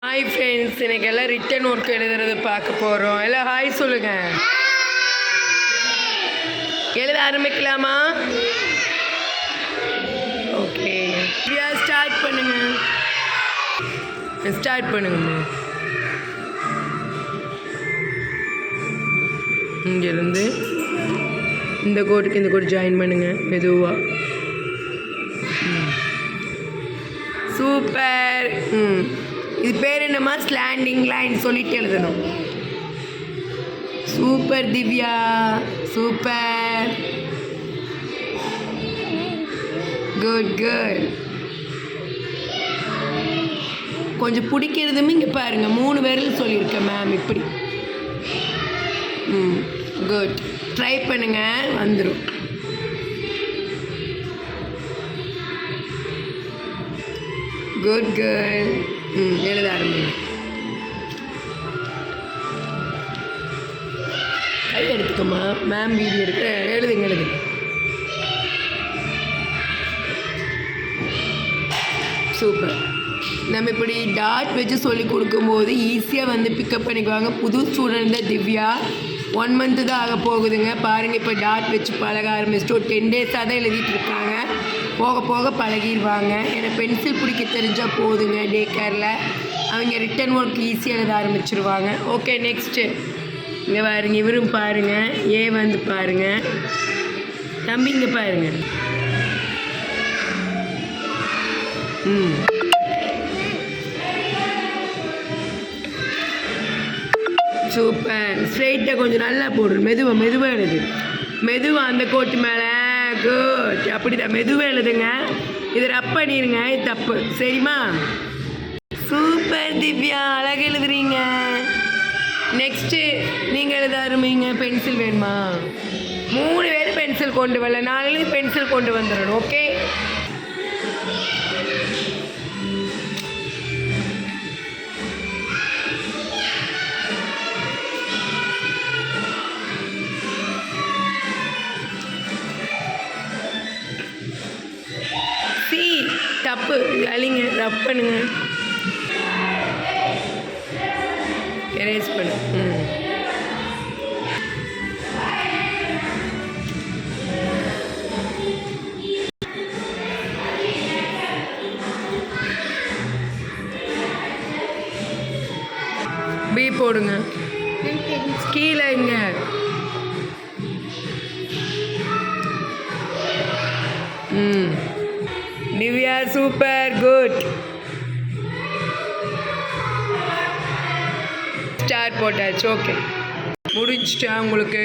Hi friends, இன்னைக்கு எல்லாம் return work எழுதுறது பார்க்க போகிறோம். எல்லாம் ஹாய் சொல்லுங்க. எழுத ஆரம்பிக்கலாமா? ஓகே, ஸ்டார்ட் பண்ணுங்க. ஸ்டார்ட் பண்ணுங்கம்மா. இங்கேருந்து இந்த கோட்டுக்கு இந்த கோட் ஜாயின் பண்ணுங்க மெதுவாக. சூப்பர். இது பேர் என்னம்மா? ஸ்லாண்டிங் லைன் சொல்லிட்டு எழுதணும். Super Divya, super, good good. கொஞ்சம் பிடிக்கிறதும் இங்கே பாருங்க, 3 விரல் சொல்லியிருக்கேன் மேம். இப்படி குட். ட்ரை பண்ணுங்க, வந்துடும். Good girl. எழுத ஆரம்பிங்க. கை எடுத்துக்கம்மா, மேம் வீடியோ எடுக்க. எழுதுங்க எழுதுங்க. சூப்பர். நம்ம இப்படி டாட் வச்சு சொல்லி கொடுக்கும்போது ஈஸியாக வந்து பிக்கப் பண்ணிக்குவாங்க. புது ஸ்டூடெண்ட் தான் திவ்யா, 1 month தான் ஆக போகுதுங்க. பாருங்கள், இப்போ டாட் வச்சு பழக ஆரம்பிச்சுட்டு ஒரு 10 days தான் எழுதிட்டு இருக்காங்க. போக போக பழகிடுவாங்க. ஏன்னா பென்சில் பிடிக்க தெரிஞ்சால் போதுங்க. டே கேரில் அவங்க ரிட்டன் ஒர்க் ஈஸியாக எழுத ஆரம்பிச்சிருவாங்க. ஓகே, நெக்ஸ்ட்டு இங்கே பாருங்க. இவரும் பாருங்கள், ஏ வந்து பாருங்கள். தம்பிங்க பாருங்கள். சூப்பர். ஸ்ட்ரெயிட்டாக கொஞ்சம் நல்லா போடுறோம். மெதுவாக எழுது. மெதுவாக அந்த கோட்டு மேலே. குட். அப்படி தான் மெதுவாக எழுதுங்க. இது ரப் பண்ணிடுங்க, இது தப்பு. சரிம்மா? சூப்பர் திவ்யா, அழகாக எழுதுறீங்க. நெக்ஸ்ட்டு நீங்கள் எழுத ஆரம்பிங்க. பென்சில் வேணுமா? 3 பேர் பென்சில் கொண்டு வரல, 4 பென்சில் கொண்டு வந்துடணும். ஓகே, தப்பு. அழிங்க, ரப் பண்ணுங்க, எரேஸ் பண்ணு. பி போடுங்க கீழே. இங்க திவ்யா சூப்பர், குட். ஸ்டார் போட்டாச்சு. ஓகே, முடிஞ்சிட்டா உங்களுக்கு?